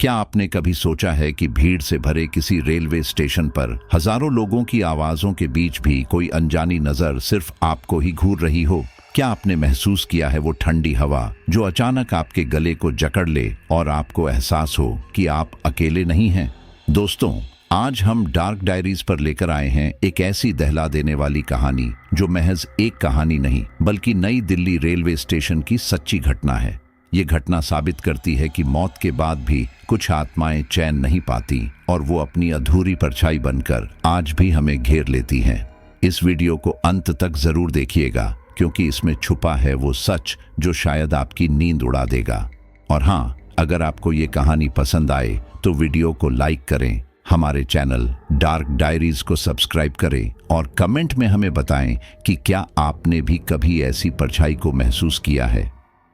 क्या आपने कभी सोचा है कि भीड़ से भरे किसी रेलवे स्टेशन पर हजारों लोगों की आवाजों के बीच भी कोई अनजानी नजर सिर्फ आपको ही घूर रही हो? क्या आपने महसूस किया है वो ठंडी हवा जो अचानक आपके गले को जकड़ ले और आपको एहसास हो कि आप अकेले नहीं हैं? दोस्तों, आज हम डार्क डायरीज पर लेकर आए हैं एक ऐसी दहला देने वाली कहानी जो महज एक कहानी नहीं बल्कि नई दिल्ली रेलवे स्टेशन की सच्ची घटना है। ये घटना साबित करती है कि मौत के बाद भी कुछ आत्माएं चैन नहीं पाती और वो अपनी अधूरी परछाई बनकर आज भी हमें घेर लेती हैं। इस वीडियो को अंत तक जरूर देखिएगा क्योंकि इसमें छुपा है वो सच जो शायद आपकी नींद उड़ा देगा। और हाँ, अगर आपको ये कहानी पसंद आए तो वीडियो को लाइक करें, हमारे चैनल डार्क डायरीज को सब्सक्राइब करें और कमेंट में हमें बताएं कि क्या आपने भी कभी ऐसी परछाई को महसूस किया है।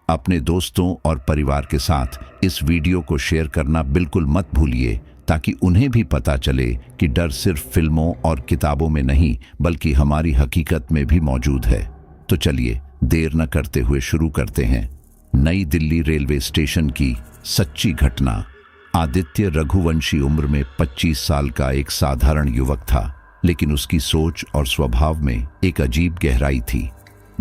अपने दोस्तों और परिवार के साथ इस वीडियो को शेयर करना बिल्कुल मत भूलिए ताकि उन्हें भी पता चले कि डर सिर्फ फिल्मों और किताबों में नहीं बल्कि हमारी हकीकत में भी मौजूद है। तो चलिए देर न करते हुए शुरू करते हैं। नई दिल्ली रेलवे स्टेशन की सच्ची घटना। आदित्य रघुवंशी उम्र में 25 साल का एक साधारण युवक था, लेकिन उसकी सोच और स्वभाव में एक अजीब गहराई थी।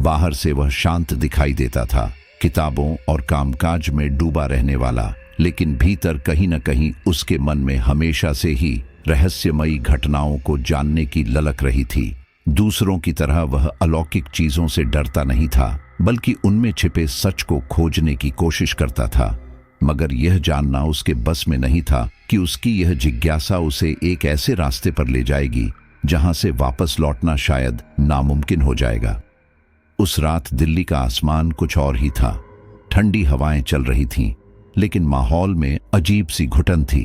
बाहर से वह शांत दिखाई देता था, किताबों और कामकाज में डूबा रहने वाला, लेकिन भीतर कहीं न कहीं उसके मन में हमेशा से ही रहस्यमयी घटनाओं को जानने की ललक रही थी। दूसरों की तरह वह अलौकिक चीजों से डरता नहीं था बल्कि उनमें छिपे सच को खोजने की कोशिश करता था। मगर यह जानना उसके बस में नहीं था कि उसकी यह जिज्ञासा उसे एक ऐसे रास्ते पर ले जाएगी जहां से वापस लौटना शायद नामुमकिन हो जाएगा। उस रात दिल्ली का आसमान कुछ और ही था। ठंडी हवाएं चल रही थीं, लेकिन माहौल में अजीब सी घुटन थी।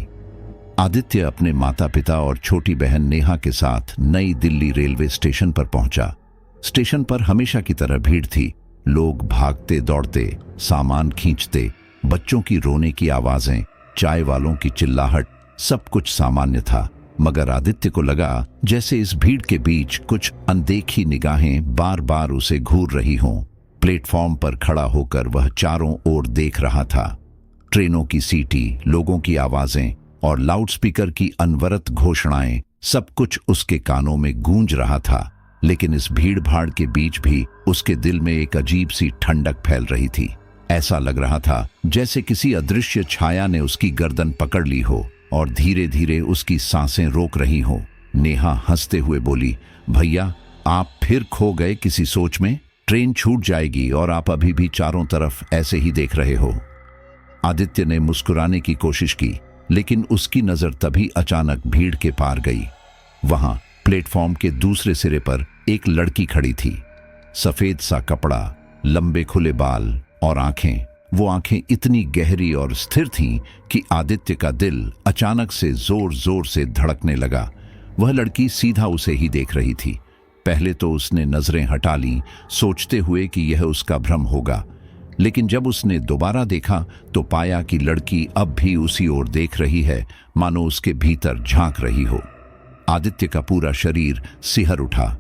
आदित्य अपने माता पिता और छोटी बहन नेहा के साथ नई दिल्ली रेलवे स्टेशन पर पहुंचा। स्टेशन पर हमेशा की तरह भीड़ थी। लोग भागते दौड़ते, सामान खींचते, बच्चों की रोने की आवाजें, चाय वालों की चिल्लाहट, सब कुछ सामान्य था। मगर आदित्य को लगा जैसे इस भीड़ के बीच कुछ अनदेखी निगाहें बार बार उसे घूर रही हों। प्लेटफॉर्म पर खड़ा होकर वह चारों ओर देख रहा था। ट्रेनों की सीटी, लोगों की आवाजें और लाउडस्पीकर की अनवरत घोषणाएं, सब कुछ उसके कानों में गूंज रहा था। लेकिन इस भीड़ भाड़ के बीच भी उसके दिल में एक अजीब सी ठंडक फैल रही थी। ऐसा लग रहा था जैसे किसी अदृश्य छाया ने उसकी गर्दन पकड़ ली हो और धीरे धीरे उसकी सांसें रोक रही हो। नेहा हंसते हुए बोली, भैया, आप फिर खो गए किसी सोच में? ट्रेन छूट जाएगी और आप अभी भी चारों तरफ ऐसे ही देख रहे हो। आदित्य ने मुस्कुराने की कोशिश की, लेकिन उसकी नजर तभी अचानक भीड़ के पार गई। वहां प्लेटफॉर्म के दूसरे सिरे पर एक लड़की खड़ी थी। सफेद सा कपड़ा, लंबे खुले बाल और आंखें। वो आंखें इतनी गहरी और स्थिर थीं कि आदित्य का दिल अचानक से जोर जोर से धड़कने लगा। वह लड़की सीधा उसे ही देख रही थी। पहले तो उसने नजरें हटा लीं, सोचते हुए कि यह उसका भ्रम होगा, लेकिन जब उसने दोबारा देखा तो पाया कि लड़की अब भी उसी ओर देख रही है, मानो उसके भीतर झांक रही हो। आदित्य का पूरा शरीर सिहर उठा।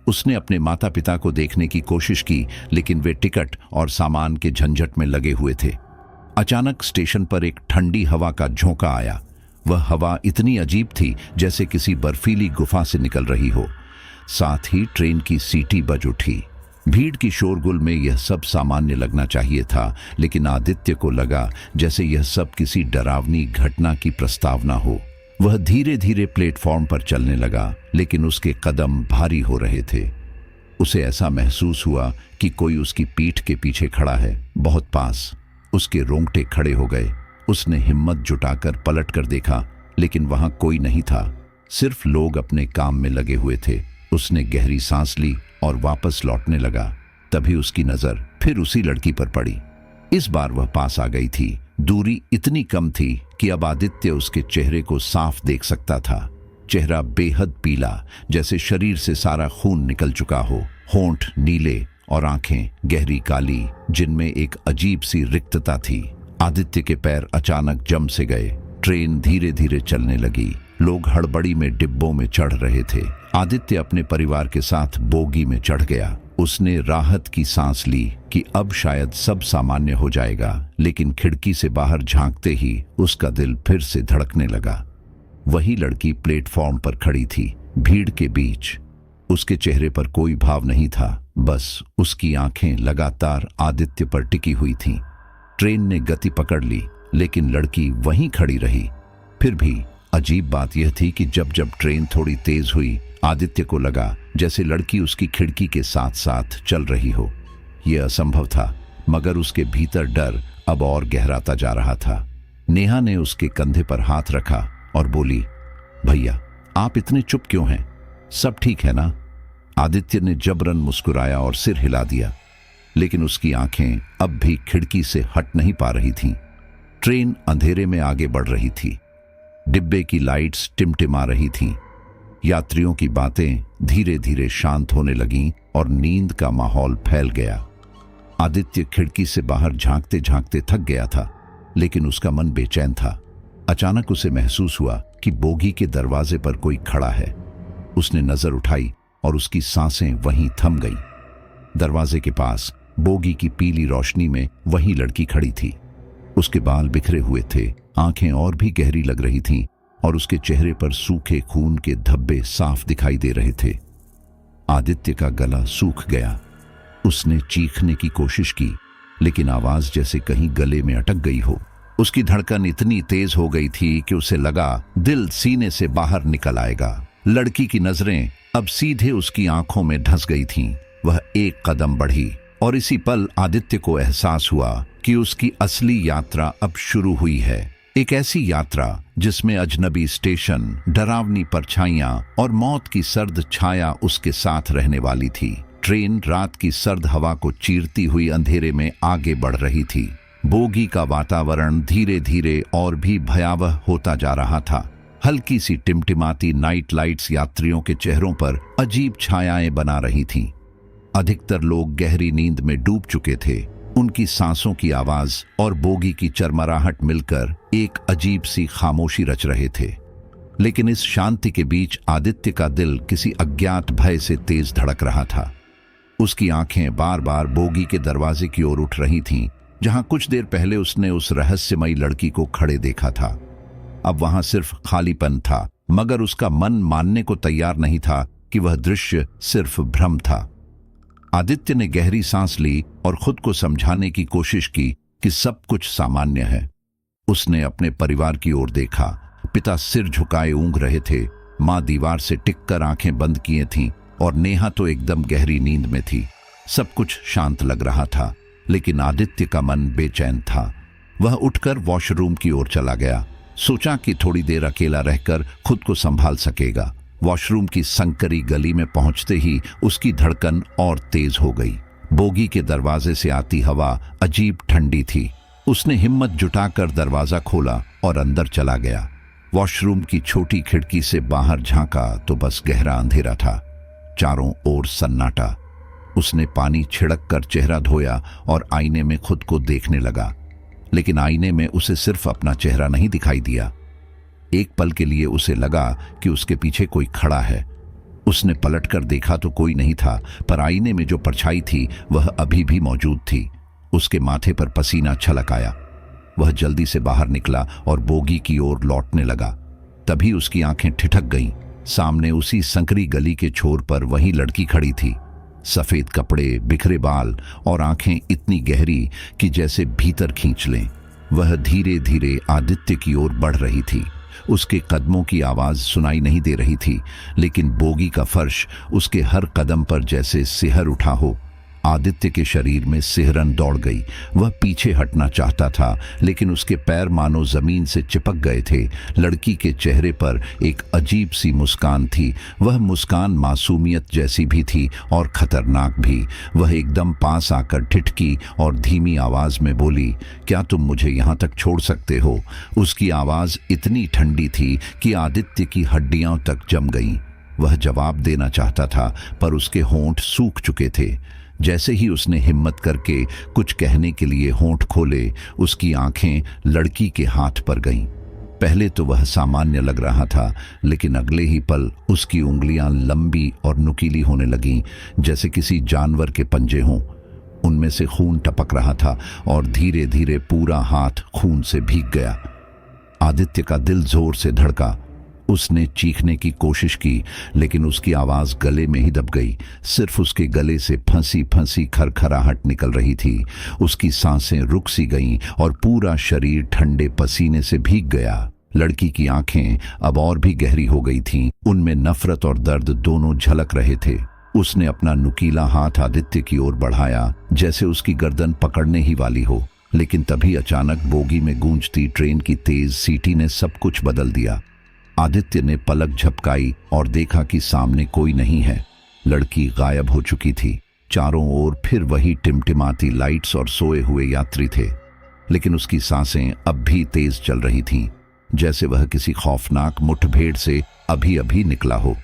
उसने अपने माता पिता को देखने की कोशिश की, लेकिन वे टिकट और सामान के झंझट में लगे हुए थे। अचानक स्टेशन पर एक ठंडी हवा का झोंका आया। वह हवा इतनी अजीब थी जैसे किसी बर्फीली गुफा से निकल रही हो। साथ ही ट्रेन की सीटी बज उठी। भीड़ की शोरगुल में यह सब सामान्य लगना चाहिए था, लेकिन आदित्य को लगा जैसे यह सब किसी डरावनी घटना की प्रस्तावना हो। वह धीरे धीरे प्लेटफॉर्म पर चलने लगा, लेकिन उसके कदम भारी हो रहे थे। उसे ऐसा महसूस हुआ कि कोई उसकी पीठ के पीछे खड़ा है, बहुत पास। उसके रोंगटे खड़े हो गए। उसने हिम्मत जुटाकर पलट कर देखा, लेकिन वहां कोई नहीं था, सिर्फ लोग अपने काम में लगे हुए थे। उसने गहरी सांस ली और वापस लौटने लगा। तभी उसकी नजर फिर उसी लड़की पर पड़ी। इस बार वह पास आ गई थी। दूरी इतनी कम थी कि अब आदित्य उसके चेहरे को साफ देख सकता था। चेहरा बेहद पीला, जैसे शरीर से सारा खून निकल चुका हो। होंठ नीले और आंखें गहरी काली, जिनमें एक अजीब सी रिक्तता थी। आदित्य के पैर अचानक जम से गए। ट्रेन धीरे धीरे चलने लगी। लोग हड़बड़ी में डिब्बों में चढ़ रहे थे। आदित्य अपने परिवार के साथ बोगी में चढ़ गया। उसने राहत की सांस ली कि अब शायद सब सामान्य हो जाएगा, लेकिन खिड़की से बाहर झांकते ही उसका दिल फिर से धड़कने लगा। वही लड़की प्लेटफॉर्म पर खड़ी थी, भीड़ के बीच। उसके चेहरे पर कोई भाव नहीं था, बस उसकी आंखें लगातार आदित्य पर टिकी हुई थीं। ट्रेन ने गति पकड़ ली, लेकिन लड़की वहीं खड़ी रही। फिर भी अजीब बात यह थी कि जब जब ट्रेन थोड़ी तेज हुई, आदित्य को लगा जैसे लड़की उसकी खिड़की के साथ साथ चल रही हो। यह असंभव था, मगर उसके भीतर डर अब और गहराता जा रहा था। नेहा ने उसके कंधे पर हाथ रखा और बोली, भैया आप इतने चुप क्यों हैं? सब ठीक है ना? आदित्य ने जबरन मुस्कुराया और सिर हिला दिया, लेकिन उसकी आंखें अब भी खिड़की से हट नहीं पा रही थीं। ट्रेन अंधेरे में आगे बढ़ रही थी। डिब्बे की लाइट्स टिमटिमा रही थीं। यात्रियों की बातें धीरे धीरे शांत होने लगीं और नींद का माहौल फैल गया। आदित्य खिड़की से बाहर झांकते झांकते थक गया था, लेकिन उसका मन बेचैन था। अचानक उसे महसूस हुआ कि बोगी के दरवाजे पर कोई खड़ा है। उसने नजर उठाई और उसकी सांसें वहीं थम गईं। दरवाजे के पास बोगी की पीली रोशनी में वही लड़की खड़ी थी। उसके बाल बिखरे हुए थे, आंखें और भी गहरी लग रही थीं और उसके चेहरे पर सूखे खून के धब्बे साफ दिखाई दे रहे थे। आदित्य का गला सूख गया। उसने चीखने की कोशिश की, लेकिन आवाज जैसे कहीं गले में अटक गई हो। उसकी धड़कन इतनी तेज हो गई थी कि उसे लगा दिल सीने से बाहर निकल आएगा। लड़की की नजरें अब सीधे उसकी आंखों में धंस गई थीं। वह एक कदम बढ़ी और इसी पल आदित्य को एहसास हुआ कि उसकी असली यात्रा अब शुरू हुई है। एक ऐसी यात्रा जिसमें अजनबी स्टेशन, डरावनी परछाइयां और मौत की सर्द छाया उसके साथ रहने वाली थी। ट्रेन रात की सर्द हवा को चीरती हुई अंधेरे में आगे बढ़ रही थी। बोगी का वातावरण धीरे धीरे और भी भयावह होता जा रहा था। हल्की सी टिमटिमाती नाइट लाइट्स यात्रियों के चेहरों पर अजीब छायाएं बना रही थीं। अधिकतर लोग गहरी नींद में डूब चुके थे। उनकी सांसों की आवाज और बोगी की चरमराहट मिलकर एक अजीब सी खामोशी रच रहे थे। लेकिन इस शांति के बीच आदित्य का दिल किसी अज्ञात भय से तेज धड़क रहा था। उसकी आंखें बार बार बोगी के दरवाजे की ओर उठ रही थीं, जहां कुछ देर पहले उसने उस रहस्यमयी लड़की को खड़े देखा था। अब वहां सिर्फ खालीपन था, मगर उसका मन मानने को तैयार नहीं था कि वह दृश्य सिर्फ भ्रम था। आदित्य ने गहरी सांस ली और खुद को समझाने की कोशिश की कि सब कुछ सामान्य है। उसने अपने परिवार की ओर देखा। पिता सिर झुकाए ऊँघ रहे थे, माँ दीवार से टिककर आंखें बंद किए थीं और नेहा तो एकदम गहरी नींद में थी। सब कुछ शांत लग रहा था, लेकिन आदित्य का मन बेचैन था। वह उठकर वॉशरूम की ओर चला गया। सोचा कि थोड़ी देर अकेला रहकर खुद को संभाल सकेगा। वॉशरूम की संकरी गली में पहुंचते ही उसकी धड़कन और तेज हो गई। बोगी के दरवाजे से आती हवा अजीब ठंडी थी। उसने हिम्मत जुटाकर दरवाजा खोला और अंदर चला गया। वॉशरूम की छोटी खिड़की से बाहर झांका तो बस गहरा अंधेरा था, चारों ओर सन्नाटा। उसने पानी छिड़क कर चेहरा धोया और आईने में खुद को देखने लगा, लेकिन आईने में उसे सिर्फ अपना चेहरा नहीं दिखाई दिया। एक पल के लिए उसे लगा कि उसके पीछे कोई खड़ा है। उसने पलटकर देखा तो कोई नहीं था, पर आईने में जो परछाई थी वह अभी भी मौजूद थी। उसके माथे पर पसीना छलक आया। वह जल्दी से बाहर निकला और बोगी की ओर लौटने लगा। तभी उसकी आंखें ठिठक गईं। सामने उसी संकरी गली के छोर पर वही लड़की खड़ी थी। सफेद कपड़े, बिखरे बाल और आंखें इतनी गहरी कि जैसे भीतर खींच लें। वह धीरे धीरे आदित्य की ओर बढ़ रही थी। उसके कदमों की आवाज सुनाई नहीं दे रही थी, लेकिन बोगी का फर्श उसके हर कदम पर जैसे सिहर उठा हो। आदित्य के शरीर में सिहरन दौड़ गई। वह पीछे हटना चाहता था, लेकिन उसके पैर मानो जमीन से चिपक गए थे। लड़की के चेहरे पर एक अजीब सी मुस्कान थी। वह मुस्कान मासूमियत जैसी भी थी और खतरनाक भी। वह एकदम पास आकर ठिठकी और धीमी आवाज में बोली, क्या तुम मुझे यहाँ तक छोड़ सकते हो? उसकी आवाज इतनी ठंडी थी कि आदित्य की हड्डियां तक जम गईं। वह जवाब देना चाहता था, पर उसके होंठ सूख चुके थे। जैसे ही उसने हिम्मत करके कुछ कहने के लिए होंठ खोले, उसकी आंखें लड़की के हाथ पर गईं। पहले तो वह सामान्य लग रहा था, लेकिन अगले ही पल उसकी उंगलियां लंबी और नुकीली होने लगीं, जैसे किसी जानवर के पंजे हों। उनमें से खून टपक रहा था और धीरे धीरे पूरा हाथ खून से भीग गया। आदित्य का दिल जोर से धड़का। उसने चीखने की कोशिश की, लेकिन उसकी आवाज गले में ही दब गई। सिर्फ उसके गले से फंसी फंसी खरखराहट निकल रही थी। उसकी सांसें रुक सी गईं और पूरा शरीर ठंडे पसीने से भीग गया। लड़की की आंखें अब और भी गहरी हो गई थीं। उनमें नफरत और दर्द दोनों झलक रहे थे। उसने अपना नुकीला हाथ आदित्य की ओर बढ़ाया, जैसे उसकी गर्दन पकड़ने ही वाली हो, लेकिन तभी अचानक बोगी में गूंजती ट्रेन की तेज सीटी ने सब कुछ बदल दिया। आदित्य ने पलक झपकाई और देखा कि सामने कोई नहीं है। लड़की गायब हो चुकी थी। चारों ओर फिर वही टिमटिमाती लाइट्स और सोए हुए यात्री थे, लेकिन उसकी सांसें अब भी तेज चल रही थीं, जैसे वह किसी खौफनाक मुठभेड़ से अभी अभी निकला हो।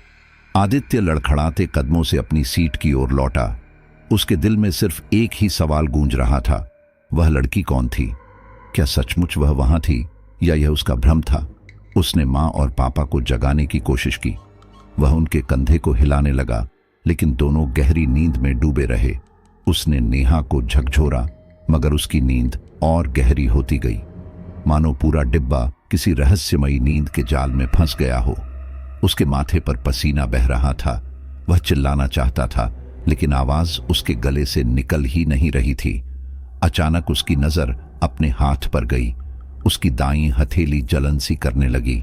आदित्य लड़खड़ाते कदमों से अपनी सीट की ओर लौटा। उसके दिल में सिर्फ एक ही सवाल गूंज रहा था, वह लड़की कौन थी? क्या सचमुच वह वहां थी या यह उसका भ्रम था? उसने मां और पापा को जगाने की कोशिश की। वह उनके कंधे को हिलाने लगा, लेकिन दोनों गहरी नींद में डूबे रहे। उसने नेहा को झकझोरा, मगर उसकी नींद और गहरी होती गई, मानो पूरा डिब्बा किसी रहस्यमयी नींद के जाल में फंस गया हो। उसके माथे पर पसीना बह रहा था। वह चिल्लाना चाहता था, लेकिन आवाज उसके गले से निकल ही नहीं रही थी। अचानक उसकी नजर अपने हाथ पर गई। उसकी दाईं हथेली जलन सी करने लगी।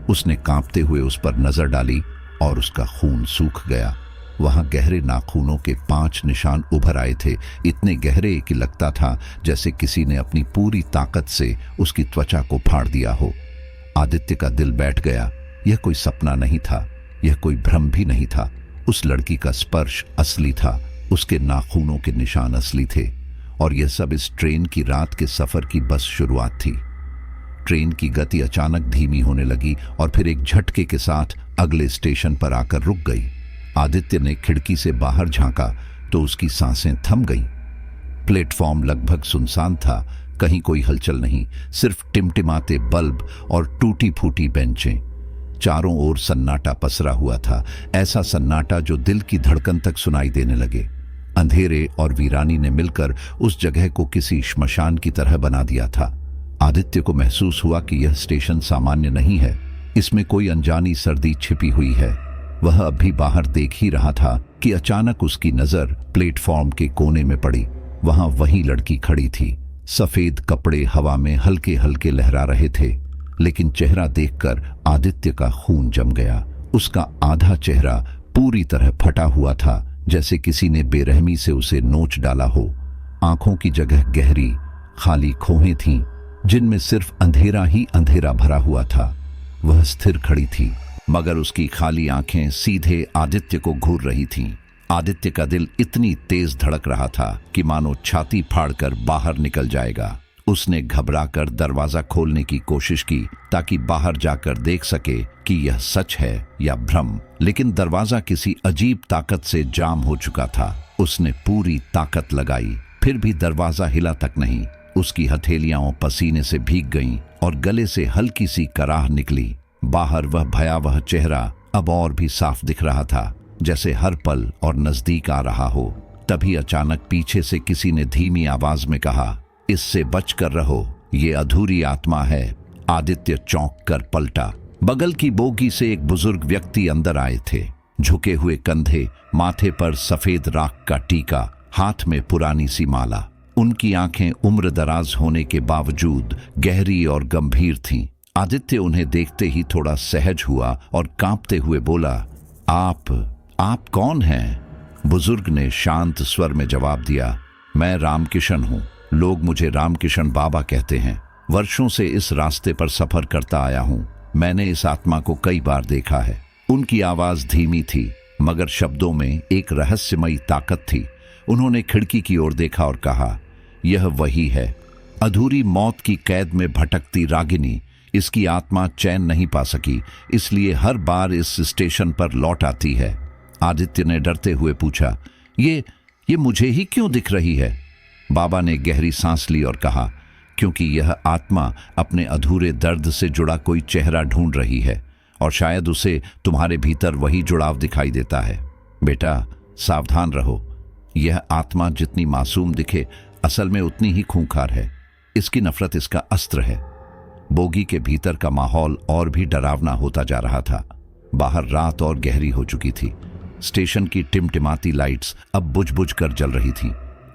उसने कांपते हुए उस पर नजर डाली और उसका खून सूख गया। वहां गहरे नाखूनों के 5 निशान उभर आए थे, इतने गहरे कि लगता था जैसे किसी ने अपनी पूरी ताकत से उसकी त्वचा को फाड़ दिया हो। आदित्य का दिल बैठ गया। यह कोई सपना नहीं था, यह कोई भ्रम भी नहीं था। उस लड़की का स्पर्श असली था, उसके नाखूनों के निशान असली थे, और यह सब इस ट्रेन की रात के सफर की बस शुरुआत थी। ट्रेन की गति अचानक धीमी होने लगी और फिर एक झटके के साथ अगले स्टेशन पर आकर रुक गई। आदित्य ने खिड़की से बाहर झांका तो उसकी सांसें थम गईं। प्लेटफॉर्म लगभग सुनसान था, कहीं कोई हलचल नहीं, सिर्फ टिमटिमाते बल्ब और टूटी फूटी बेंचें। चारों ओर सन्नाटा पसरा हुआ था, ऐसा सन्नाटा जो दिल की धड़कन तक सुनाई देने लगे। अंधेरे और वीरानी ने मिलकर उस जगह को किसी श्मशान की तरह बना दिया था। आदित्य को महसूस हुआ कि यह स्टेशन सामान्य नहीं है, इसमें कोई अनजानी सर्दी छिपी हुई है। वह अब भी बाहर देख ही रहा था कि अचानक उसकी नजर प्लेटफॉर्म के कोने में पड़ी। वहां वही लड़की खड़ी थी। सफेद कपड़े हवा में हल्के हल्के लहरा रहे थे, लेकिन चेहरा देखकर आदित्य का खून जम गया। उसका आधा चेहरा पूरी तरह फटा हुआ था, जैसे किसी ने बेरहमी से उसे नोच डाला हो। आंखों की जगह गहरी खाली खोहें थीं, जिनमें सिर्फ अंधेरा ही अंधेरा भरा हुआ था। वह स्थिर खड़ी थी, मगर उसकी खाली आंखें सीधे आदित्य को घूर रही थीं। आदित्य का दिल इतनी तेज धड़क रहा था कि मानो छाती फाड़कर बाहर निकल जाएगा। उसने घबराकर दरवाजा खोलने की कोशिश की ताकि बाहर जाकर देख सके कि यह सच है या भ्रम, लेकिन दरवाजा किसी अजीब ताकत से जाम हो चुका था। उसने पूरी ताकत लगाई, फिर भी दरवाजा हिला तक नहीं। उसकी हथेलियां पसीने से भीग गईं और गले से हल्की सी कराह निकली। बाहर वह भयावह चेहरा अब और भी साफ दिख रहा था, जैसे हर पल और नजदीक आ रहा हो। तभी अचानक पीछे से किसी ने धीमी आवाज में कहा, इससे बचकर रहो, ये अधूरी आत्मा है। आदित्य चौंक कर पलटा। बगल की बोगी से एक बुजुर्ग व्यक्ति अंदर आए थे। झुके हुए कंधे, माथे पर सफेद राख का टीका, हाथ में पुरानी सी माला। उनकी आंखें उम्र दराज होने के बावजूद गहरी और गंभीर थीं। आदित्य उन्हें देखते ही थोड़ा सहज हुआ और कांपते हुए बोला, आप कौन हैं? बुजुर्ग ने शांत स्वर में जवाब दिया, मैं रामकिशन हूँ। लोग मुझे रामकिशन बाबा कहते हैं। वर्षों से इस रास्ते पर सफर करता आया हूँ। मैंने इस आत्मा को कई बार देखा है। उनकी आवाज धीमी थी, मगर शब्दों में एक रहस्यमयी ताकत थी। उन्होंने खिड़की की ओर देखा और कहा, यह वही है, अधूरी मौत की कैद में भटकती रागिनी। इसकी आत्मा चैन नहीं पा सकी, इसलिए हर बार इस स्टेशन पर लौट आती है। आदित्य ने डरते हुए पूछा, ये मुझे ही क्यों दिख रही है? बाबा ने गहरी सांस ली और कहा, क्योंकि यह आत्मा अपने अधूरे दर्द से जुड़ा कोई चेहरा ढूंढ रही है और शायद उसे तुम्हारे भीतर वही जुड़ाव दिखाई देता है। बेटा, सावधान रहो। यह आत्मा जितनी मासूम दिखे, असल में उतनी ही खूंखार है। इसकी नफरत इसका अस्त्र है। बोगी के भीतर का माहौल और भी डरावना होता जा रहा था। बाहर रात और गहरी हो चुकी थी। स्टेशन की टिमटिमाती लाइट्स अब बुझ बुझ कर जल रही थीं।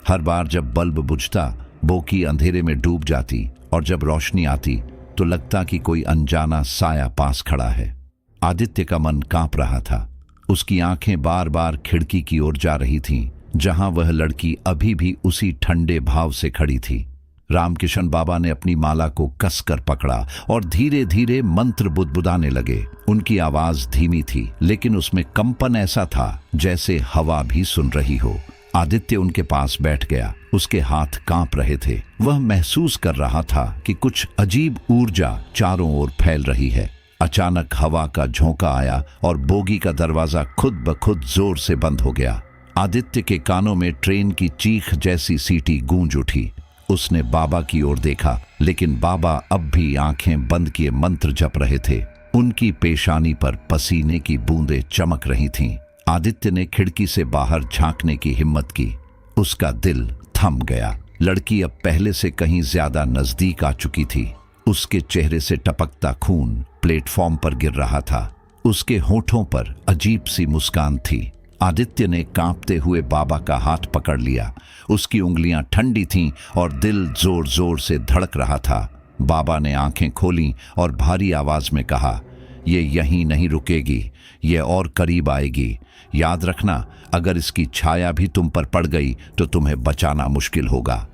हर बार जब बल्ब बुझता, बोगी अंधेरे में डूब जाती और जब रोशनी आती तो लगता कि कोई अनजाना साया पास खड़ा है। आदित्य का मन कांप रहा था। उसकी आंखें बार बार खिड़की की ओर जा रही थीं, जहां वह लड़की अभी भी उसी ठंडे भाव से खड़ी थी। रामकिशन बाबा ने अपनी माला को कसकर पकड़ा और धीरे धीरे मंत्र बुदबुदाने लगे। उनकी आवाज धीमी थी, लेकिन उसमें कंपन ऐसा था जैसे हवा भी सुन रही हो। आदित्य उनके पास बैठ गया। उसके हाथ कांप रहे थे। वह महसूस कर रहा था कि कुछ अजीब ऊर्जा चारों ओर फैल रही है। अचानक हवा का झोंका आया और बोगी का दरवाजा खुद ब खुद जोर से बंद हो गया। आदित्य के कानों में ट्रेन की चीख जैसी सीटी गूंज उठी। उसने बाबा की ओर देखा, लेकिन बाबा अब भी आंखें बंद किए मंत्र जप रहे थे। उनकी पेशानी पर पसीने की बूंदें चमक रही थीं। आदित्य ने खिड़की से बाहर झांकने की हिम्मत की। उसका दिल थम गया। लड़की अब पहले से कहीं ज्यादा नजदीक आ चुकी थी। उसके चेहरे से टपकता खून प्लेटफॉर्म पर गिर रहा था। उसके होठों पर अजीब सी मुस्कान थी। आदित्य ने कांपते हुए बाबा का हाथ पकड़ लिया। उसकी उंगलियां ठंडी थीं और दिल जोर जोर से धड़क रहा था। बाबा ने आंखें खोलीं और भारी आवाज में कहा, ये यहीं नहीं रुकेगी, ये और करीब आएगी। याद रखना, अगर इसकी छाया भी तुम पर पड़ गई तो तुम्हें बचाना मुश्किल होगा।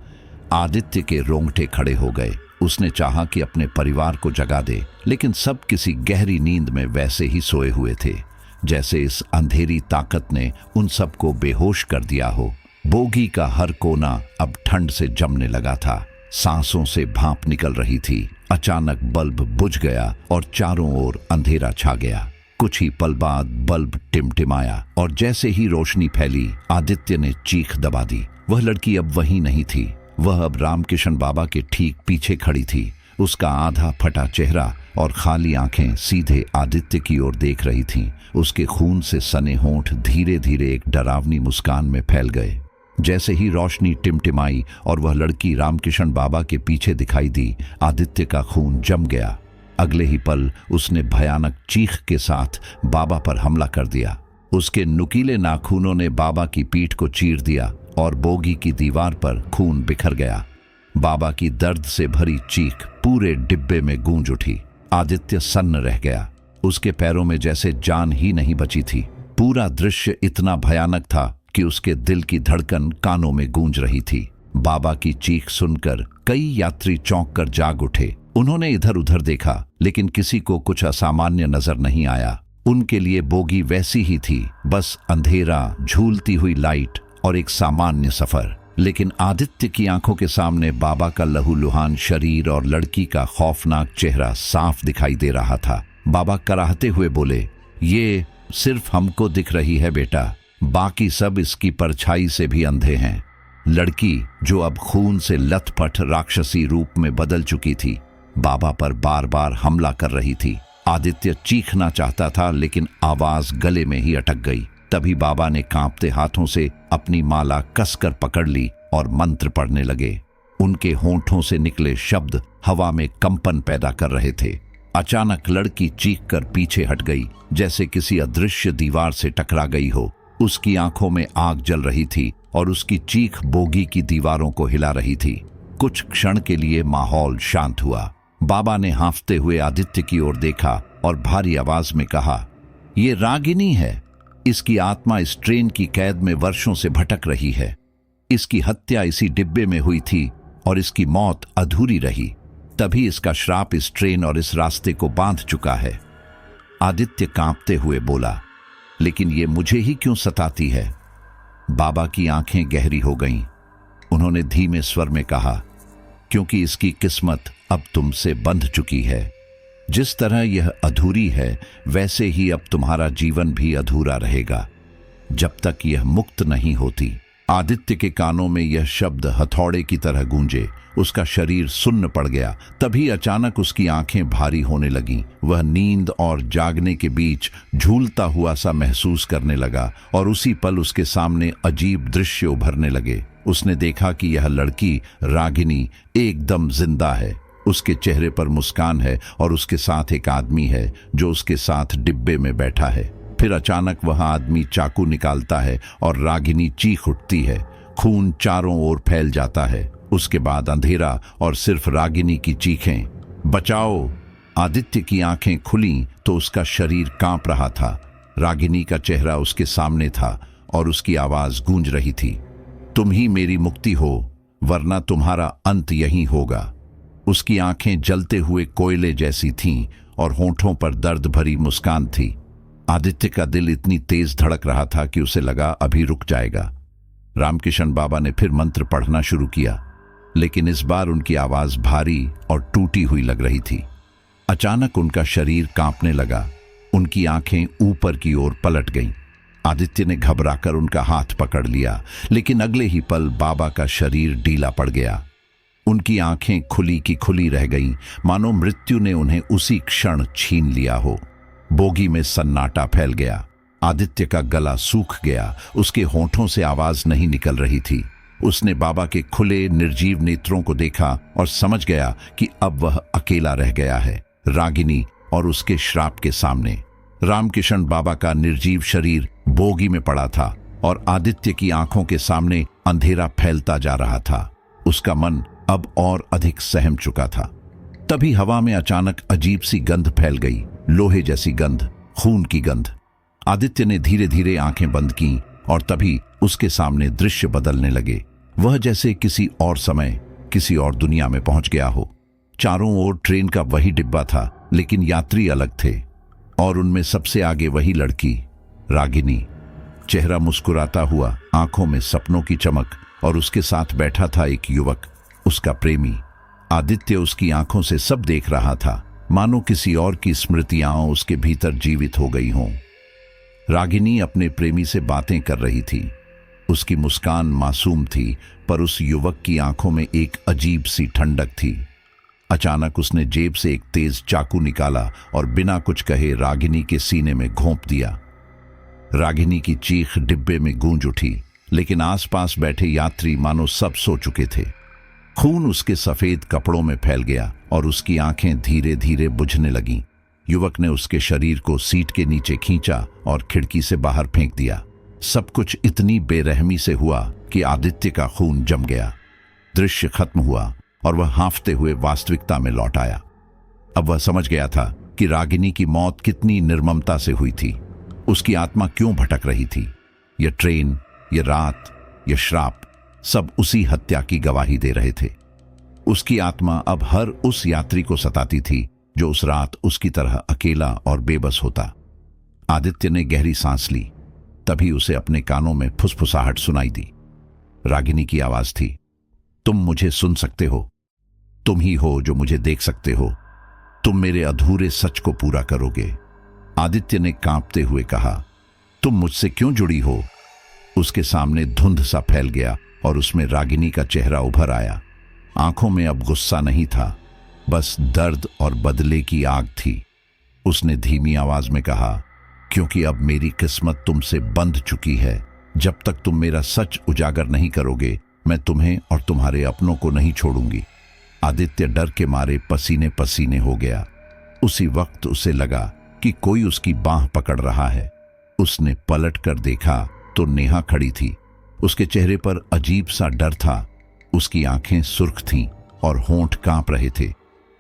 आदित्य के रोंगटे खड़े हो गए। उसने चाहा कि अपने परिवार को जगा दे, लेकिन सब किसी गहरी नींद में वैसे ही सोए हुए थे, जैसे इस अंधेरी ताकत ने उन सबको बेहोश कर दिया हो। बोगी का हर कोना अब ठंड से जमने लगा था। सांसों से भाप निकल रही थी। अचानक बल्ब बुझ गया और चारों ओर अंधेरा छा गया। कुछ ही पल बाद बल्ब टिमटिमाया और जैसे ही रोशनी फैली, आदित्य ने चीख दबा दी। वह लड़की अब वहीं नहीं थी। वह अब रामकिशन बाबा के ठीक पीछे खड़ी थी। उसका आधा फटा चेहरा और खाली आंखें सीधे आदित्य की ओर देख रही थीं। उसके खून से सने होंठ धीरे धीरे एक डरावनी मुस्कान में फैल गए। जैसे ही रोशनी टिमटिमाई और वह लड़की रामकिशन बाबा के पीछे दिखाई दी, आदित्य का खून जम गया। अगले ही पल उसने भयानक चीख के साथ बाबा पर हमला कर दिया। उसके नुकीले नाखूनों ने बाबा की पीठ को चीर दिया और बोगी की दीवार पर खून बिखर गया। बाबा की दर्द से भरी चीख पूरे डिब्बे में गूंज उठी। आदित्य सन्न रह गया। उसके पैरों में जैसे जान ही नहीं बची थी। पूरा दृश्य इतना भयानक था कि उसके दिल की धड़कन कानों में गूंज रही थी। बाबा की चीख सुनकर कई यात्री चौंक कर जाग उठे। उन्होंने इधर उधर देखा, लेकिन किसी को कुछ असामान्य नजर नहीं आया। उनके लिए बोगी वैसी ही थी, बस अंधेरा, झूलती हुई लाइट और एक सामान्य सफर। लेकिन आदित्य की आंखों के सामने बाबा का लहूलुहान शरीर और लड़की का खौफनाक चेहरा साफ दिखाई दे रहा था। बाबा कराहते हुए बोले, ये सिर्फ हमको दिख रही है बेटा, बाकी सब इसकी परछाई से भी अंधे हैं। लड़की, जो अब खून से लथपथ राक्षसी रूप में बदल चुकी थी, बाबा पर बार बार हमला कर रही थी। आदित्य चीखना चाहता था, लेकिन आवाज गले में ही अटक गई। तभी बाबा ने कांपते हाथों से अपनी माला कसकर पकड़ ली और मंत्र पढ़ने लगे। उनके होंठों से निकले शब्द हवा में कंपन पैदा कर रहे थे। अचानक लड़की चीख कर पीछे हट गई, जैसे किसी अदृश्य दीवार से टकरा गई हो। उसकी आंखों में आग जल रही थी और उसकी चीख बोगी की दीवारों को हिला रही थी। कुछ क्षण के लिए माहौल शांत हुआ। बाबा ने हांफते हुए आदित्य की ओर देखा और भारी आवाज में कहा, ये रागिनी है। इसकी आत्मा इस ट्रेन की कैद में वर्षों से भटक रही है। इसकी हत्या इसी डिब्बे में हुई थी और इसकी मौत अधूरी रही। तभी इसका श्राप इस ट्रेन और इस रास्ते को बांध चुका है। आदित्य कांपते हुए बोला, लेकिन ये मुझे ही क्यों सताती है? बाबा की आंखें गहरी हो गईं। उन्होंने धीमे स्वर में कहा, क्योंकि इसकी किस्मत अब तुमसे बंध चुकी है। जिस तरह यह अधूरी है, वैसे ही अब तुम्हारा जीवन भी अधूरा रहेगा, जब तक यह मुक्त नहीं होती। आदित्य के कानों में यह शब्द हथौड़े की तरह गूंजे। उसका शरीर सुन्न पड़ गया। तभी अचानक उसकी आंखें भारी होने लगीं। वह नींद और जागने के बीच झूलता हुआ सा महसूस करने लगा और उसी पल उसके सामने अजीब दृश्य उभरने लगे। उसने देखा कि यह लड़की रागिनी एकदम जिंदा है। उसके चेहरे पर मुस्कान है और उसके साथ एक आदमी है जो उसके साथ डिब्बे में बैठा है। फिर अचानक वह आदमी चाकू निकालता है और रागिनी चीख उठती है। खून चारों ओर फैल जाता है। उसके बाद अंधेरा और सिर्फ रागिनी की चीखें, बचाओ। आदित्य की आंखें खुलीं तो उसका शरीर कांप रहा था। रागिनी का चेहरा उसके सामने था और उसकी आवाज गूंज रही थी, तुम ही मेरी मुक्ति हो, वरना तुम्हारा अंत यहीं होगा। उसकी आंखें जलते हुए कोयले जैसी थीं और होंठों पर दर्द भरी मुस्कान थी। आदित्य का दिल इतनी तेज धड़क रहा था कि उसे लगा अभी रुक जाएगा। रामकिशन बाबा ने फिर मंत्र पढ़ना शुरू किया, लेकिन इस बार उनकी आवाज भारी और टूटी हुई लग रही थी। अचानक उनका शरीर कांपने लगा। उनकी आंखें ऊपर की ओर पलट गईं। आदित्य ने घबराकर उनका हाथ पकड़ लिया, लेकिन अगले ही पल बाबा का शरीर ढीला पड़ गया। उनकी आंखें खुली की खुली रह गईं, मानो मृत्यु ने उन्हें उसी क्षण छीन लिया हो। बोगी में सन्नाटा फैल गया। आदित्य का गला सूख गया। उसके होंठों से आवाज नहीं निकल रही थी। उसने बाबा के खुले निर्जीव नेत्रों को देखा और समझ गया कि अब वह अकेला रह गया है, रागिनी और उसके श्राप के सामने। रामकिशन बाबा का निर्जीव शरीर बोगी में पड़ा था और आदित्य की आंखों के सामने अंधेरा फैलता जा रहा था। उसका मन अब और अधिक सहम चुका था। तभी हवा में अचानक अजीब सी गंध फैल गई, लोहे जैसी गंध, खून की गंध। आदित्य ने धीरे धीरे आंखें बंद की और तभी उसके सामने दृश्य बदलने लगे। वह जैसे किसी और समय, किसी और दुनिया में पहुंच गया हो। चारों ओर ट्रेन का वही डिब्बा था, लेकिन यात्री अलग थे और उनमें सबसे आगे वही लड़की, रागिनी। चेहरा मुस्कुराता हुआ, आंखों में सपनों की चमक, और उसके साथ बैठा था एक युवक, उसका प्रेमी। आदित्य उसकी आंखों से सब देख रहा था, मानो किसी और की स्मृतियां उसके भीतर जीवित हो गई हों। रागिनी अपने प्रेमी से बातें कर रही थी। उसकी मुस्कान मासूम थी, पर उस युवक की आंखों में एक अजीब सी ठंडक थी। अचानक उसने जेब से एक तेज चाकू निकाला और बिना कुछ कहे रागिनी के सीने में घोंप दिया। रागिनी की चीख डिब्बे में गूंज उठी, लेकिन आसपास बैठे यात्री मानो सब सो चुके थे। खून उसके सफेद कपड़ों में फैल गया और उसकी आंखें धीरे धीरे बुझने लगीं। युवक ने उसके शरीर को सीट के नीचे खींचा और खिड़की से बाहर फेंक दिया। सब कुछ इतनी बेरहमी से हुआ कि आदित्य का खून जम गया। दृश्य खत्म हुआ और वह हांफते हुए वास्तविकता में लौट आया। अब वह समझ गया था कि रागिनी की मौत कितनी निर्ममता से हुई थी। उसकी आत्मा क्यों भटक रही थी। यह ट्रेन, यह रात, यह श्राप, सब उसी हत्या की गवाही दे रहे थे। उसकी आत्मा अब हर उस यात्री को सताती थी जो उस रात उसकी तरह अकेला और बेबस होता। आदित्य ने गहरी सांस ली। तभी उसे अपने कानों में फुसफुसाहट सुनाई दी। रागिनी की आवाज थी, तुम मुझे सुन सकते हो, तुम ही हो जो मुझे देख सकते हो, तुम मेरे अधूरे सच को पूरा करोगे। आदित्य ने कांपते हुए कहा, तुम मुझसे क्यों जुड़ी हो। उसके सामने धुंध सा फैल गया और उसमें रागिनी का चेहरा उभर आया। आंखों में अब गुस्सा नहीं था, बस दर्द और बदले की आग थी। उसने धीमी आवाज में कहा, क्योंकि अब मेरी किस्मत तुमसे बंध चुकी है। जब तक तुम मेरा सच उजागर नहीं करोगे, मैं तुम्हें और तुम्हारे अपनों को नहीं छोड़ूंगी। आदित्य डर के मारे पसीने पसीने हो गया। उसी वक्त उसे लगा कि कोई उसकी बांह पकड़ रहा है। उसने पलट कर देखा तो नेहा खड़ी थी। उसके चेहरे पर अजीब सा डर था। उसकी आंखें सुर्ख थीं और होंठ कांप रहे थे।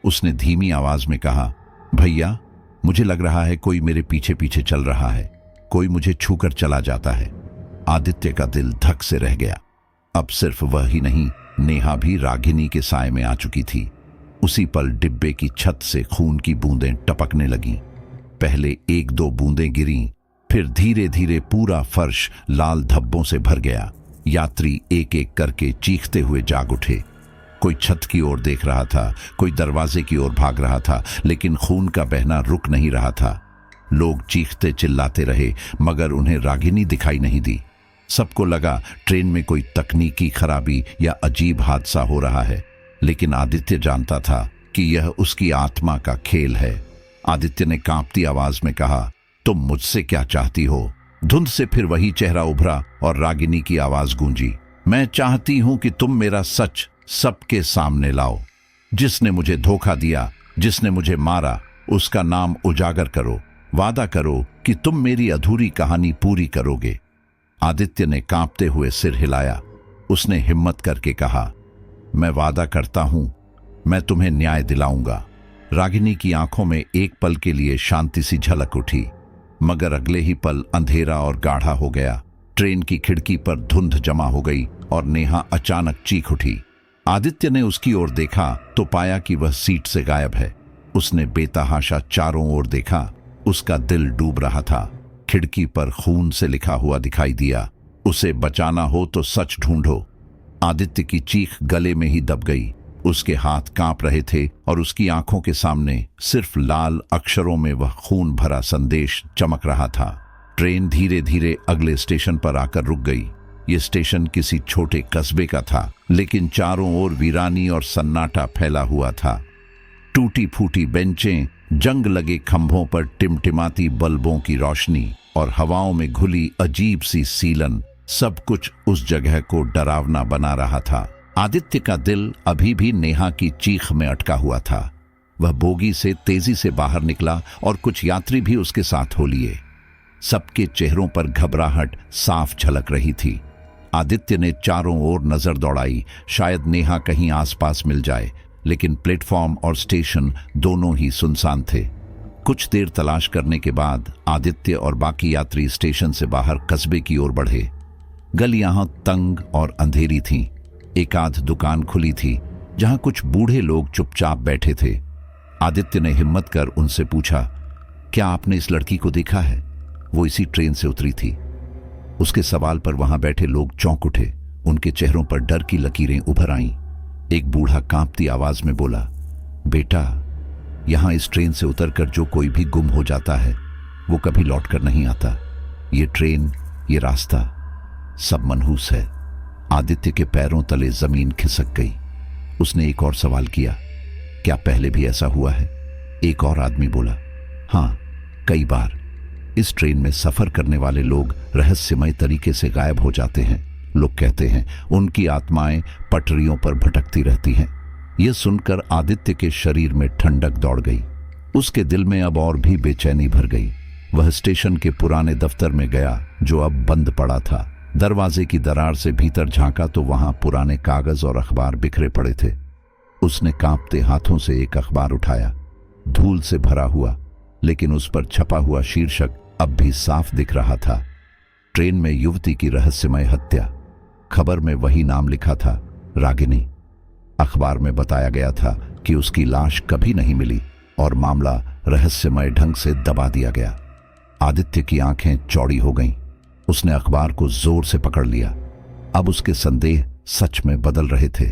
उसने धीमी आवाज में कहा, भैया, मुझे लग रहा है कोई मेरे पीछे पीछे चल रहा है, कोई मुझे छूकर चला जाता है। आदित्य का दिल धक से रह गया। अब सिर्फ वह ही नहीं, नेहा भी रागिनी के साए में आ चुकी थी। उसी पल डिब्बे की छत से खून की बूंदें टपकने लगीं। पहले एक दो बूंदें गिरीं, फिर धीरे धीरे पूरा फर्श लाल धब्बों से भर गया। यात्री एक एक करके चीखते हुए जाग उठे। कोई छत की ओर देख रहा था, कोई दरवाजे की ओर भाग रहा था, लेकिन खून का बहना रुक नहीं रहा था। लोग चीखते चिल्लाते रहे, मगर उन्हें रागिनी दिखाई नहीं दी। सबको लगा ट्रेन में कोई तकनीकी खराबी या अजीब हादसा हो रहा है, लेकिन आदित्य जानता था कि यह उसकी आत्मा का खेल है। आदित्य ने कांपती आवाज में कहा, तुम मुझसे क्या चाहती हो? धुंध से फिर वही चेहरा उभरा और रागिनी की आवाज गूंजी, मैं चाहती हूं कि तुम मेरा सच सबके सामने लाओ। जिसने मुझे धोखा दिया, जिसने मुझे मारा, उसका नाम उजागर करो। वादा करो कि तुम मेरी अधूरी कहानी पूरी करोगे। आदित्य ने कांपते हुए सिर हिलाया। उसने हिम्मत करके कहा, मैं वादा करता हूं, मैं तुम्हें न्याय दिलाऊंगा। रागिनी की आंखों में एक पल के लिए शांति सी झलक उठी, मगर अगले ही पल अंधेरा और गाढ़ा हो गया। ट्रेन की खिड़की पर धुंध जमा हो गई और नेहा अचानक चीख उठी। आदित्य ने उसकी ओर देखा तो पाया कि वह सीट से गायब है। उसने बेतहाशा चारों ओर देखा। उसका दिल डूब रहा था। खिड़की पर खून से लिखा हुआ दिखाई दिया, उसे बचाना हो तो सच ढूंढो। आदित्य की चीख गले में ही दब गई। उसके हाथ कांप रहे थे और उसकी आंखों के सामने सिर्फ लाल अक्षरों में वह खून भरा संदेश चमक रहा था। ट्रेन धीरे धीरे अगले स्टेशन पर आकर रुक गई। ये स्टेशन किसी छोटे कस्बे का था, लेकिन चारों ओर वीरानी और सन्नाटा फैला हुआ था। टूटी फूटी बेंचें, जंग लगे खंभों पर टिमटिमाती बल्बों की रोशनी और हवाओं में घुली अजीब सी सीलन, सब कुछ उस जगह को डरावना बना रहा था। आदित्य का दिल अभी भी नेहा की चीख में अटका हुआ था। वह बोगी से तेजी से बाहर निकला और कुछ यात्री भी उसके साथ हो लिए। सबके चेहरों पर घबराहट साफ झलक रही थी। आदित्य ने चारों ओर नजर दौड़ाई, शायद नेहा कहीं आसपास मिल जाए, लेकिन प्लेटफॉर्म और स्टेशन दोनों ही सुनसान थे। कुछ देर तलाश करने के बाद आदित्य और बाकी यात्री स्टेशन से बाहर कस्बे की ओर बढ़े। गलियां तंग और अंधेरी थीं। एक आध दुकान खुली थी जहां कुछ बूढ़े लोग चुपचाप बैठे थे। आदित्य ने हिम्मत कर उनसे पूछा, क्या आपने इस लड़की को देखा है? वो इसी ट्रेन से उतरी थी। उसके सवाल पर वहां बैठे लोग चौंक उठे। उनके चेहरों पर डर की लकीरें उभर आईं। एक बूढ़ा कांपती आवाज में बोला, बेटा, यहां इस ट्रेन से उतरकर जो कोई भी गुम हो जाता है वो कभी लौटकर नहीं आता। ये ट्रेन, ये रास्ता सब मनहूस है। आदित्य के पैरों तले जमीन खिसक गई। उसने एक और सवाल किया, क्या पहले भी ऐसा हुआ है? एक और आदमी बोला, हाँ, कई बार। इस ट्रेन में सफर करने वाले लोग रहस्यमय तरीके से गायब हो जाते हैं। लोग कहते हैं उनकी आत्माएं पटरियों पर भटकती रहती हैं। यह सुनकर आदित्य के शरीर में ठंडक दौड़ गई। उसके दिल में अब और भी बेचैनी भर गई। वह स्टेशन के पुराने दफ्तर में गया जो अब बंद पड़ा था। दरवाजे की दरार से भीतर झांका तो वहां पुराने कागज और अखबार बिखरे पड़े थे। उसने कांपते हाथों से एक अखबार उठाया, धूल से भरा हुआ, लेकिन उस पर छपा हुआ शीर्षक अब भी साफ दिख रहा था, ट्रेन में युवती की रहस्यमय हत्या। खबर में वही नाम लिखा था, रागिनी। अखबार में बताया गया था कि उसकी लाश कभी नहीं मिली और मामला रहस्यमय ढंग से दबा दिया गया। आदित्य की आंखें चौड़ी हो गईं। उसने अखबार को जोर से पकड़ लिया। अब उसके संदेह सच में बदल रहे थे।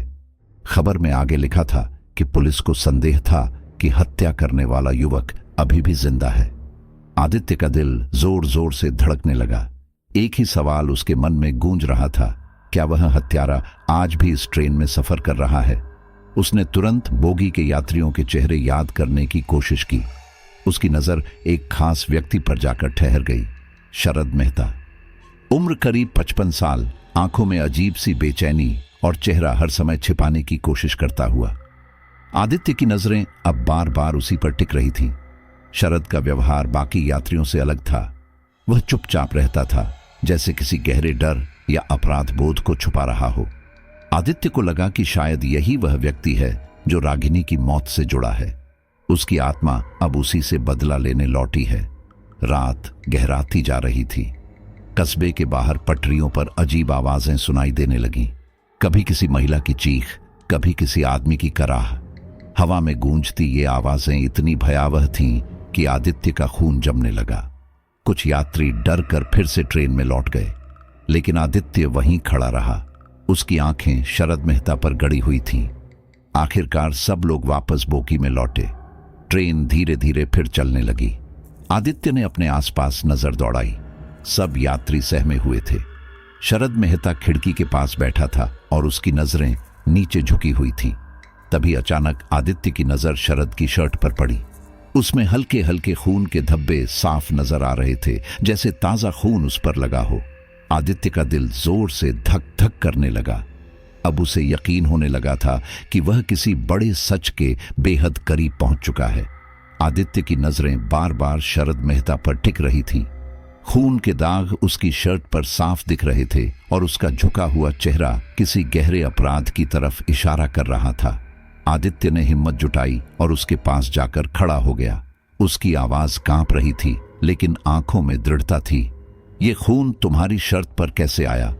खबर में आगे लिखा था कि पुलिस को संदेह था कि हत्या करने वाला युवक अभी भी जिंदा है। आदित्य का दिल जोर जोर से धड़कने लगा। एक ही सवाल उसके मन में गूंज रहा था, क्या वह हत्यारा आज भी इस ट्रेन में सफर कर रहा है? उसने तुरंत बोगी के यात्रियों के चेहरे याद करने की कोशिश की। उसकी नजर एक खास व्यक्ति पर जाकर ठहर गई, शरद मेहता। उम्र करीब 55 साल, आंखों में अजीब सी बेचैनी और चेहरा हर समय छिपाने की कोशिश करता हुआ। आदित्य की नजरें अब बार बार उसी पर टिक रही थीं। शरद का व्यवहार बाकी यात्रियों से अलग था। वह चुपचाप रहता था, जैसे किसी गहरे डर या अपराध बोध को छुपा रहा हो। आदित्य को लगा कि शायद यही वह व्यक्ति है जो रागिनी की मौत से जुड़ा है। उसकी आत्मा अब उसी से बदला लेने लौटी है। रात गहराती जा रही थी। कस्बे के बाहर पटरियों पर अजीब आवाजें सुनाई देने लगीं। कभी किसी महिला की चीख, कभी किसी आदमी की कराह। हवा में गूंजती ये आवाजें इतनी भयावह थीं कि आदित्य का खून जमने लगा। कुछ यात्री डर कर फिर से ट्रेन में लौट गए, लेकिन आदित्य वहीं खड़ा रहा। उसकी आंखें शरद मेहता पर गड़ी हुई थीं। आखिरकार सब लोग वापस बोगी में लौटे। ट्रेन धीरे धीरे फिर चलने लगी। आदित्य ने अपने आसपास नजर दौड़ाई। सब यात्री सहमे हुए थे। शरद मेहता खिड़की के पास बैठा था और उसकी नजरें नीचे झुकी हुई थीं। तभी अचानक आदित्य की नजर शरद की शर्ट पर पड़ी। उसमें हल्के हल्के खून के धब्बे साफ नजर आ रहे थे, जैसे ताजा खून उस पर लगा हो। आदित्य का दिल जोर से धक धक करने लगा। अब उसे यकीन होने लगा था कि वह किसी बड़े सच के बेहद करीब पहुंच चुका है। आदित्य की नजरें बार बार शरद मेहता पर टिक रही थीं। खून के दाग उसकी शर्ट पर साफ दिख रहे थे और उसका झुका हुआ चेहरा किसी गहरे अपराध की तरफ इशारा कर रहा था। आदित्य ने हिम्मत जुटाई और उसके पास जाकर खड़ा हो गया। उसकी आवाज कांप रही थी, लेकिन आंखों में दृढ़ता थी। ये खून तुम्हारी शर्ट पर कैसे आया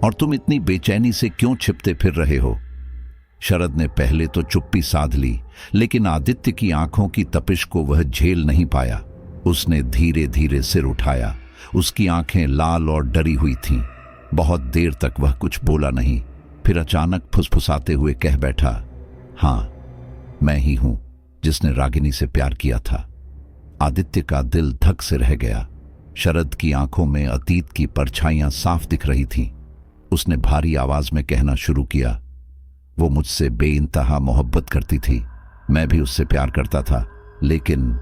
और तुम इतनी बेचैनी से क्यों छिपते फिर रहे हो? शरद ने पहले तो चुप्पी साध ली, लेकिन आदित्य की आंखों की तपिश को वह झेल नहीं पाया। उसने धीरे धीरे सिर उठाया। उसकी आंखें लाल और डरी हुई थीं। बहुत देर तक वह कुछ बोला नहीं, फिर अचानक फुसफुसाते हुए कह बैठा, हाँ, मैं ही हूं जिसने रागिनी से प्यार किया था। आदित्य का दिल धक से रह गया। शरद की आंखों में अतीत की परछाइयां साफ दिख रही थीं। उसने भारी आवाज में कहना शुरू किया, वो मुझसे बेइंतहा मोहब्बत करती थी, मैं भी उससे प्यार करता था, लेकिन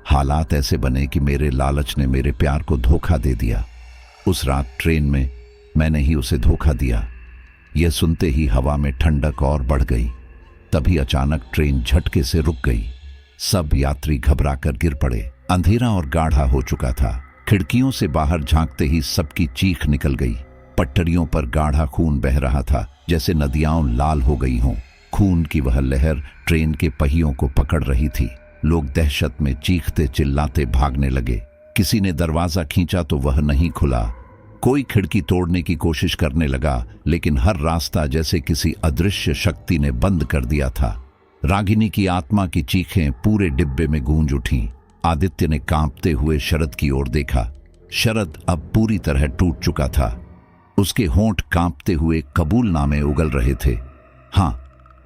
हालात ऐसे बने कि मेरे लालच ने मेरे प्यार को धोखा दे दिया। उस रात ट्रेन में मैंने ही उसे धोखा दिया। यह सुनते ही हवा में ठंडक और बढ़ गई। तभी अचानक ट्रेन झटके से रुक गई। सब यात्री घबराकर गिर पड़े। अंधेरा और गाढ़ा हो चुका था। खिड़कियों से बाहर झांकते ही सबकी चीख निकल गई। पटरियों पर गाढ़ा खून बह रहा था, जैसे नदियां लाल हो गई हों। खून की वह लहर ट्रेन के पहियों को पकड़ रही थी। लोग दहशत में चीखते चिल्लाते भागने लगे। किसी ने दरवाजा खींचा तो वह नहीं खुला। कोई खिड़की तोड़ने की कोशिश करने लगा, लेकिन हर रास्ता जैसे किसी अदृश्य शक्ति ने बंद कर दिया था। रागिनी की आत्मा की चीखें पूरे डिब्बे में गूंज उठीं। आदित्य ने कांपते हुए शरद की ओर देखा। शरद अब पूरी तरह टूट चुका था। उसके होंठ कांपते हुए कबूलनामे उगल रहे थे। हाँ,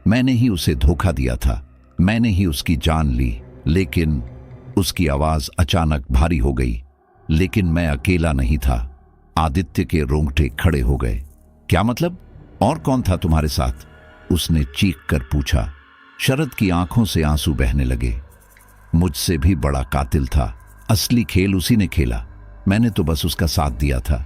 मैंने ही उसे धोखा दिया था, मैंने ही उसकी जान ली। लेकिन उसकी आवाज अचानक भारी हो गई, लेकिन मैं अकेला नहीं था। आदित्य के रोंगटे खड़े हो गए। क्या मतलब? और कौन था तुम्हारे साथ? उसने चीख कर पूछा। शरद की आंखों से आंसू बहने लगे। मुझसे भी बड़ा कातिल था। असली खेल उसी ने खेला, मैंने तो बस उसका साथ दिया था।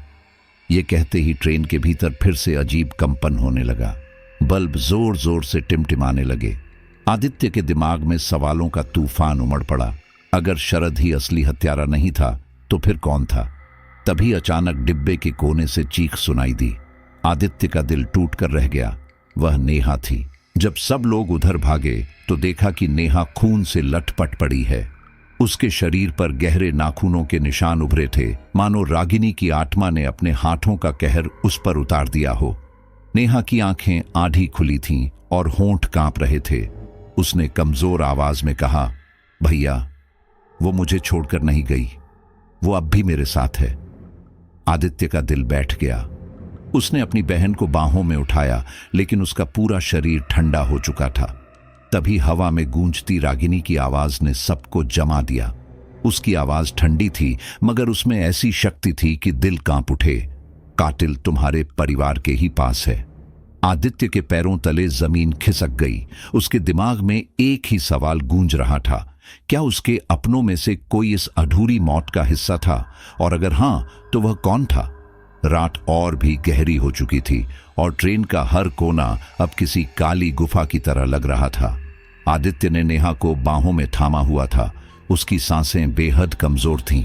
ये कहते ही ट्रेन के भीतर फिर से अजीब कंपन होने लगा। बल्ब जोर जोर से टिमटिमाने लगे। आदित्य के दिमाग में सवालों का तूफान उमड़ पड़ा। अगर शरद ही असली हत्यारा नहीं था तो फिर कौन था? तभी अचानक डिब्बे के कोने से चीख सुनाई दी। आदित्य का दिल टूट कर रह गया। वह नेहा थी। जब सब लोग उधर भागे तो देखा कि नेहा खून से लटपट पड़ी है। उसके शरीर पर गहरे नाखूनों के निशान उभरे थे, मानो रागिनी की आत्मा ने अपने हाथों का कहर उस पर उतार दिया हो। नेहा की आंखें आधी खुली थीं और होंठ कांप रहे थे। उसने कमजोर आवाज में कहा, भैया, वो मुझे छोड़कर नहीं गई, वो अब भी मेरे साथ है। आदित्य का दिल बैठ गया। उसने अपनी बहन को बाहों में उठाया, लेकिन उसका पूरा शरीर ठंडा हो चुका था। तभी हवा में गूंजती रागिनी की आवाज ने सबको जमा दिया। उसकी आवाज ठंडी थी, मगर उसमें ऐसी शक्ति थी कि दिल कांप उठे। कातिल तुम्हारे परिवार के ही पास है। आदित्य के पैरों तले जमीन खिसक गई। उसके दिमाग में एक ही सवाल गूंज रहा था, क्या उसके अपनों में से कोई इस अधूरी मौत का हिस्सा था? और अगर हां, तो वह कौन था? रात और भी गहरी हो चुकी थी और ट्रेन का हर कोना अब किसी काली गुफा की तरह लग रहा था। आदित्य ने नेहा को बाहों में थामा हुआ था। उसकी सांसें बेहद कमजोर थीं।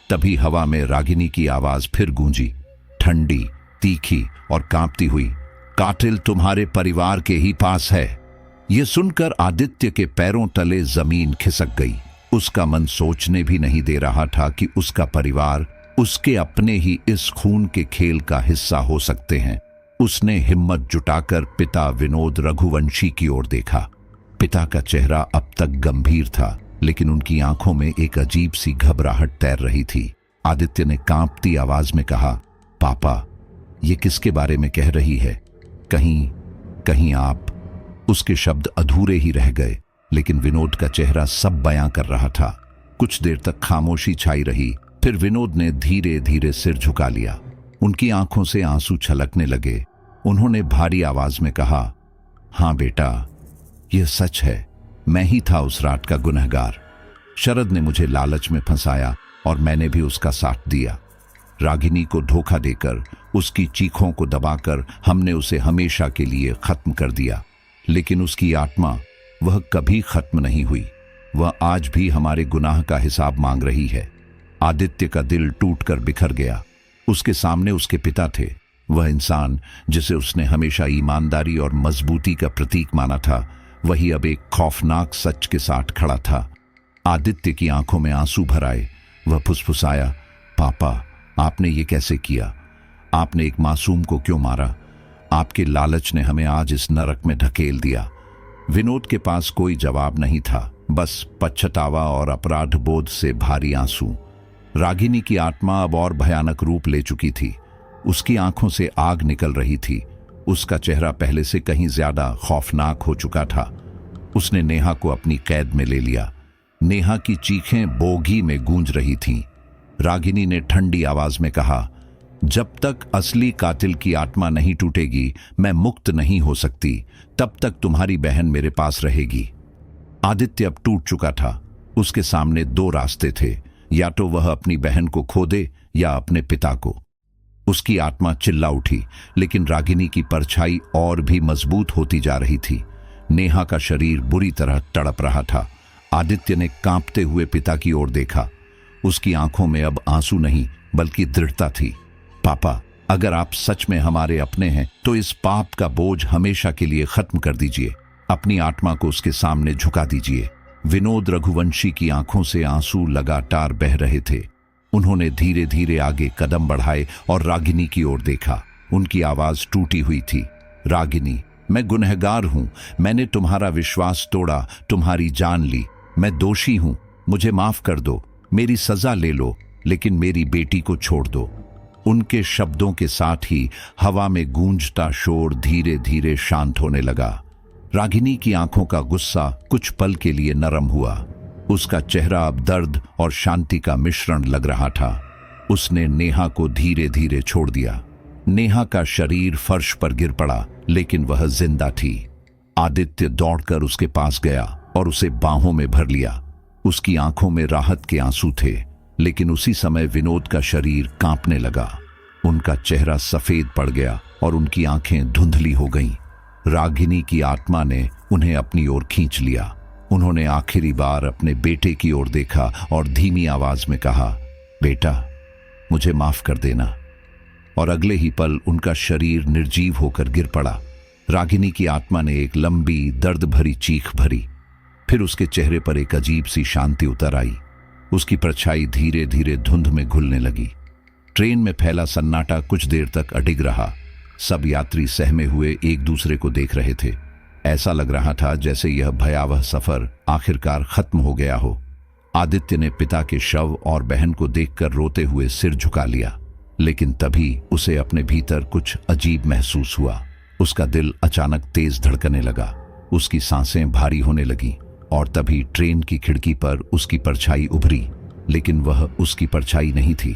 तभी हवा में रागिनी की आवाज फिर गूंजी, ठंडी, तीखी और कांपती हुई, कातिल तुम्हारे परिवार के ही पास है। यह सुनकर आदित्य के पैरों तले जमीन खिसक गई। उसका मन सोचने भी नहीं दे रहा था कि उसका परिवार उसके अपने ही इस खून के खेल का हिस्सा हो सकते हैं। उसने हिम्मत जुटाकर पिता विनोद रघुवंशी की ओर देखा। पिता का चेहरा अब तक गंभीर था, लेकिन उनकी आंखों में एक अजीब सी घबराहट तैर रही थी। आदित्य ने कांपती आवाज में कहा, पापा, ये किसके बारे में कह रही है? कहीं आप। उसके शब्द अधूरे ही रह गए, लेकिन विनोद का चेहरा सब बयां कर रहा था। कुछ देर तक खामोशी छाई रही। फिर विनोद ने धीरे धीरे सिर झुका लिया। उनकी आंखों से आंसू छलकने लगे। उन्होंने भारी आवाज में कहा, हाँ बेटा, यह सच है, मैं ही था उस रात का गुनहगार। शरद ने मुझे लालच में फंसाया और मैंने भी उसका साथ दिया। रागिनी को धोखा देकर, उसकी चीखों को दबाकर हमने उसे हमेशा के लिए खत्म कर दिया। लेकिन उसकी आत्मा, वह कभी खत्म नहीं हुई। वह आज भी हमारे गुनाह का हिसाब मांग रही है। आदित्य का दिल टूटकर बिखर गया। उसके सामने उसके पिता थे, वह इंसान जिसे उसने हमेशा ईमानदारी और मजबूती का प्रतीक माना था, वही अब एक खौफनाक सच के साथ खड़ा था। आदित्य की आंखों में आंसू भर आए। वह फुसफुसाया, पापा, आपने ये कैसे किया? आपने एक मासूम को क्यों मारा? आपके लालच ने हमें आज इस नरक में ढकेल दिया। विनोद के पास कोई जवाब नहीं था, बस पछतावा और अपराध बोध से भारी आंसू। रागिनी की आत्मा अब और भयानक रूप ले चुकी थी। उसकी आंखों से आग निकल रही थी। उसका चेहरा पहले से कहीं ज्यादा खौफनाक हो चुका था। उसने नेहा को अपनी कैद में ले लिया। नेहा की चीखें बोगी में गूंज रही थीं। रागिनी ने ठंडी आवाज में कहा, जब तक असली कातिल की आत्मा नहीं टूटेगी, मैं मुक्त नहीं हो सकती। तब तक तुम्हारी बहन मेरे पास रहेगी। आदित्य अब टूट चुका था। उसके सामने दो रास्ते थे, या तो वह अपनी बहन को खो दे या अपने पिता को। उसकी आत्मा चिल्ला उठी, लेकिन रागिनी की परछाई और भी मजबूत होती जा रही थी। नेहा का शरीर बुरी तरह तड़प रहा था। आदित्य ने कांपते हुए पिता की ओर देखा। उसकी आंखों में अब आंसू नहीं, बल्कि दृढ़ता थी। पापा, अगर आप सच में हमारे अपने हैं तो इस पाप का बोझ हमेशा के लिए खत्म कर दीजिए। अपनी आत्मा को उसके सामने झुका दीजिए। विनोद रघुवंशी की आंखों से आंसू लगातार बह रहे थे। उन्होंने धीरे धीरे आगे कदम बढ़ाए और रागिनी की ओर देखा। उनकी आवाज टूटी हुई थी, रागिनी, मैं गुनहगार हूं। मैंने तुम्हारा विश्वास तोड़ा, तुम्हारी जान ली। मैं दोषी हूं, मुझे माफ कर दो। मेरी सजा ले लो, लेकिन मेरी बेटी को छोड़ दो। उनके शब्दों के साथ ही हवा में गूंजता शोर धीरे धीरे शांत होने लगा। रागिनी की आंखों का गुस्सा कुछ पल के लिए नरम हुआ। उसका चेहरा अब दर्द और शांति का मिश्रण लग रहा था। उसने नेहा को धीरे धीरे छोड़ दिया। नेहा का शरीर फर्श पर गिर पड़ा, लेकिन वह जिंदा थी। आदित्य दौड़कर उसके पास गया और उसे बाहों में भर लिया। उसकी आंखों में राहत के आंसू थे, लेकिन उसी समय विनोद का शरीर कांपने लगा। उनका चेहरा सफेद पड़ गया और उनकी आंखें धुंधली हो गईं। रागिनी की आत्मा ने उन्हें अपनी ओर खींच लिया। उन्होंने आखिरी बार अपने बेटे की ओर देखा और धीमी आवाज में कहा, बेटा, मुझे माफ कर देना। और अगले ही पल उनका शरीर निर्जीव होकर गिर पड़ा। रागिनी की आत्मा ने एक लंबी दर्द भरी चीख भरी। फिर उसके चेहरे पर एक अजीब सी शांति उतर आई। उसकी परछाई धीरे धीरे धुंध में घुलने लगी। ट्रेन में फैला सन्नाटा कुछ देर तक अडिग रहा। सब यात्री सहमे हुए एक दूसरे को देख रहे थे। ऐसा लग रहा था जैसे यह भयावह सफर आखिरकार खत्म हो गया हो। आदित्य ने पिता के शव और बहन को देखकर रोते हुए सिर झुका लिया, लेकिन तभी उसे अपने भीतर कुछ अजीब महसूस हुआ। उसका दिल अचानक तेज धड़कने लगा। उसकी सांसें भारी होने लगीं और तभी ट्रेन की खिड़की पर उसकी परछाई उभरी, लेकिन वह उसकी परछाई नहीं थी।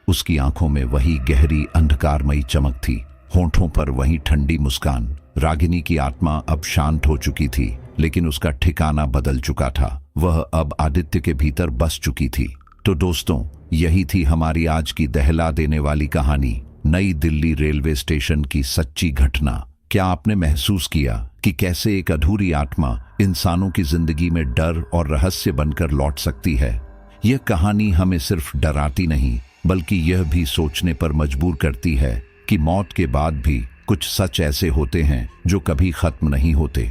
उसकी आंखों में वही गहरी अंधकारमयी चमक थी, होंठों पर वही ठंडी मुस्कान। रागिनी की आत्मा अब शांत हो चुकी थी, लेकिन उसका ठिकाना बदल चुका था। वह अब आदित्य के भीतर बस चुकी थी। तो दोस्तों, यही थी हमारी आज की दहला देने वाली कहानी, नई दिल्ली रेलवे स्टेशन की सच्ची घटना। क्या आपने महसूस किया कि कैसे एक अधूरी आत्मा इंसानों की जिंदगी में डर और रहस्य बनकर लौट सकती है? यह कहानी हमें सिर्फ डराती नहीं, बल्कि यह भी सोचने पर मजबूर करती है कि मौत के बाद भी कुछ सच ऐसे होते हैं जो कभी खत्म नहीं होते।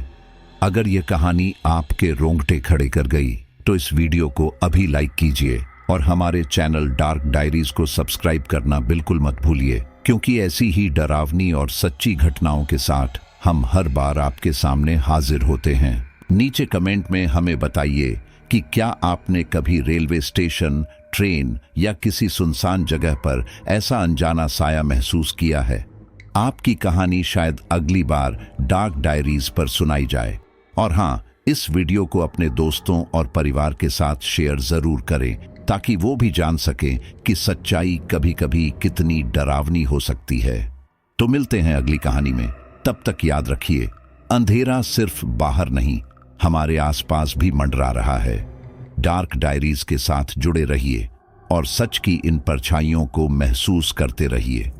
अगर यह कहानी आपके रोंगटे खड़े कर गई तो इस वीडियो को अभी लाइक कीजिए और हमारे चैनल डार्क डायरीज को सब्सक्राइब करना बिल्कुल मत भूलिए, क्योंकि ऐसी ही डरावनी और सच्ची घटनाओं के साथ हम हर बार आपके सामने हाजिर होते हैं। नीचे कमेंट में हमें बताइए कि क्या आपने कभी रेलवे स्टेशन, ट्रेन या किसी सुनसान जगह पर ऐसा अनजाना साया महसूस किया है? आपकी कहानी शायद अगली बार डार्क डायरीज पर सुनाई जाए। और हाँ, इस वीडियो को अपने दोस्तों और परिवार के साथ शेयर जरूर करें ताकि वो भी जान सकें कि सच्चाई कभी कभी कितनी डरावनी हो सकती है। तो मिलते हैं अगली कहानी में। तब तक याद रखिए, अंधेरा सिर्फ बाहर नहीं, हमारे आसपास भी मंडरा रहा है। डार्क डायरीज के साथ जुड़े रहिए और सच की इन परछाइयों को महसूस करते रहिए।